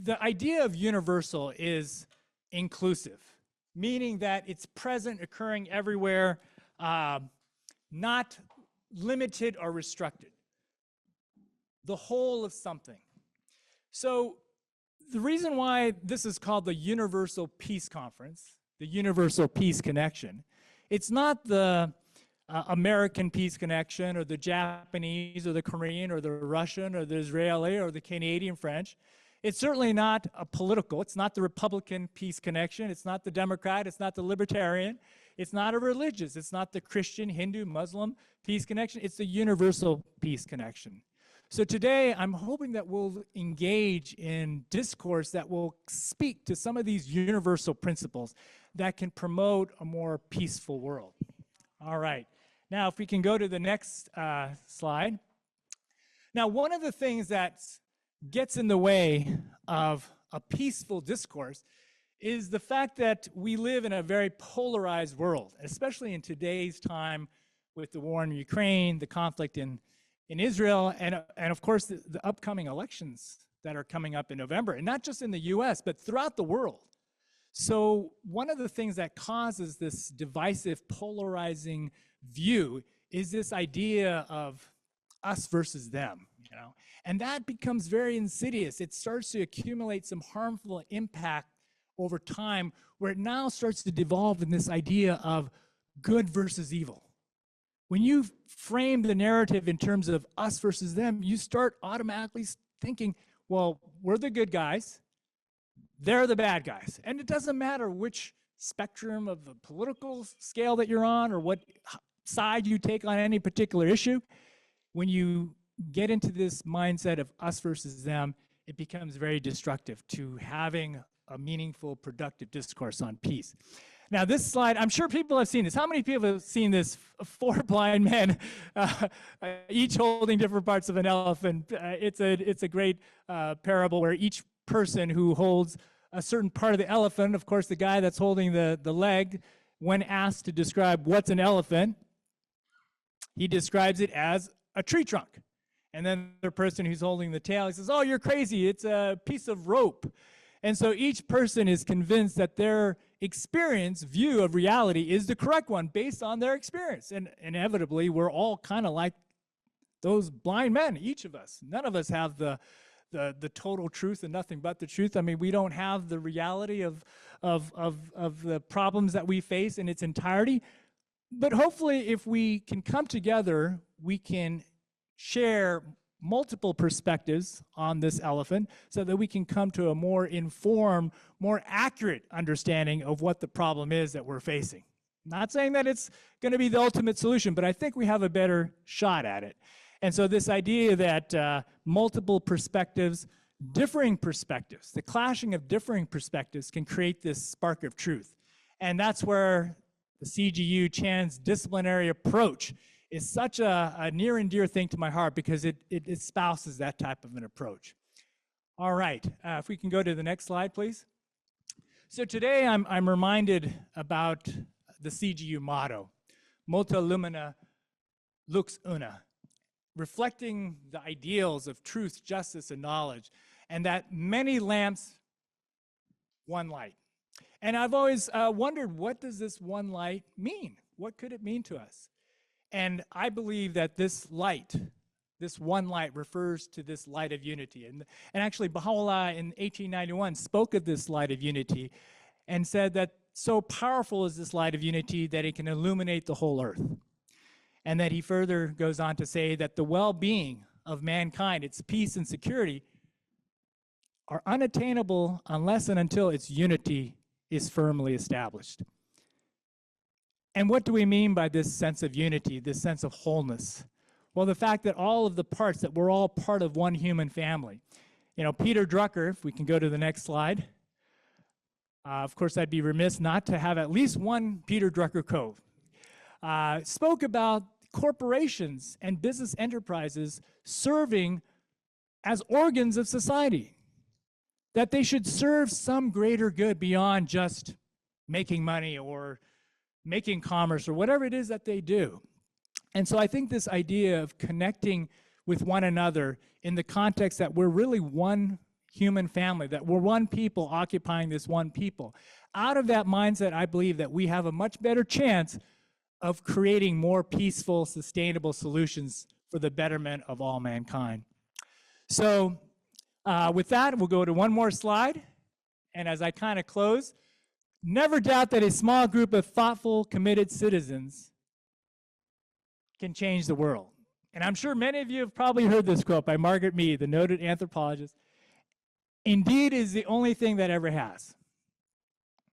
the idea of universal is inclusive, meaning that it's present, occurring everywhere, not limited or restricted. The whole of something. So the reason why this is called the Universal Peace Conference, the Universal Peace Connection, it's not the American Peace Connection or the Japanese or the Korean or the Russian or the Israeli or the Canadian French. It's certainly not a political, it's not the Republican Peace Connection, it's not the Democrat, it's not the Libertarian, it's not a religious, it's not the Christian, Hindu, Muslim Peace Connection, it's the Universal Peace Connection. So today, I'm hoping that we'll engage in discourse that will speak to some of these universal principles that can promote a more peaceful world. All right. Now, if we can go to the next slide. Now, one of the things that gets in the way of a peaceful discourse is the fact that we live in a very polarized world, especially in today's time with the war in Ukraine, the conflict in Israel, and of course, the upcoming elections that are coming up in November, and not just in the US, but throughout the world. So one of the things that causes this divisive, polarizing view is this idea of us versus them, you know? And that becomes very insidious. It starts to accumulate some harmful impact over time, where it now starts to devolve in this idea of good versus evil. When you frame the narrative in terms of us versus them, you start automatically thinking, well, we're the good guys, they're the bad guys. And it doesn't matter which spectrum of the political scale that you're on or what side you take on any particular issue. When you get into this mindset of us versus them, it becomes very destructive to having a meaningful, productive discourse on peace. Now this slide, I'm sure people have seen this. How many people have seen this? 4 blind men, each holding different parts of an elephant. It's a great parable where each person who holds a certain part of the elephant, of course the guy that's holding the leg, when asked to describe what's an elephant, he describes it as a tree trunk. And then the person who's holding the tail, he says, oh, you're crazy, it's a piece of rope. And so each person is convinced that their experience, view of reality is the correct one based on their experience. And inevitably, we're all kind of like those blind men, each of us. None of us have the total truth and nothing but the truth. I mean, we don't have the reality of the problems that we face in its entirety. But hopefully, if we can come together, we can share multiple perspectives on this elephant so that we can come to a more informed, more accurate understanding of what the problem is that we're facing. Not saying that it's going to be the ultimate solution, but I think we have a better shot at it. And so this idea that multiple perspectives, differing perspectives, the clashing of differing perspectives can create this spark of truth. And that's where the CGU transdisciplinary approach is such a near and dear thing to my heart, because it espouses that type of an approach. All right, if we can go to the next slide, please. So today I'm reminded about the CGU motto, Multa Lumina Lux Una, reflecting the ideals of truth, justice, and knowledge, and that many lamps, one light. And I've always wondered, what does this one light mean? What could it mean to us? And I believe that this light, this one light, refers to this light of unity. And actually, Baha'u'llah in 1891 spoke of this light of unity and said that so powerful is this light of unity that it can illuminate the whole earth. And that he further goes on to say that the well-being of mankind, its peace and security, are unattainable unless and until its unity is firmly established. And what do we mean by this sense of unity, this sense of wholeness? Well, the fact that all of the parts, that we're all part of one human family. You know, Peter Drucker, if we can go to the next slide. Of course, I'd be remiss not to have at least one Peter Drucker quote. Spoke about corporations and business enterprises serving as organs of society. That they should serve some greater good beyond just making money or making commerce or whatever it is that they do. And so I think this idea of connecting with one another in the context that we're really one human family, that we're one people occupying this one people. Out of that mindset, I believe that we have a much better chance of creating more peaceful, sustainable solutions for the betterment of all mankind. So with that, we'll go to one more slide. And as I kind of close, never doubt that a small group of thoughtful, committed citizens can change the world. And I'm sure many of you have probably heard this quote by Margaret Mead, the noted anthropologist. Indeed is the only thing that ever has.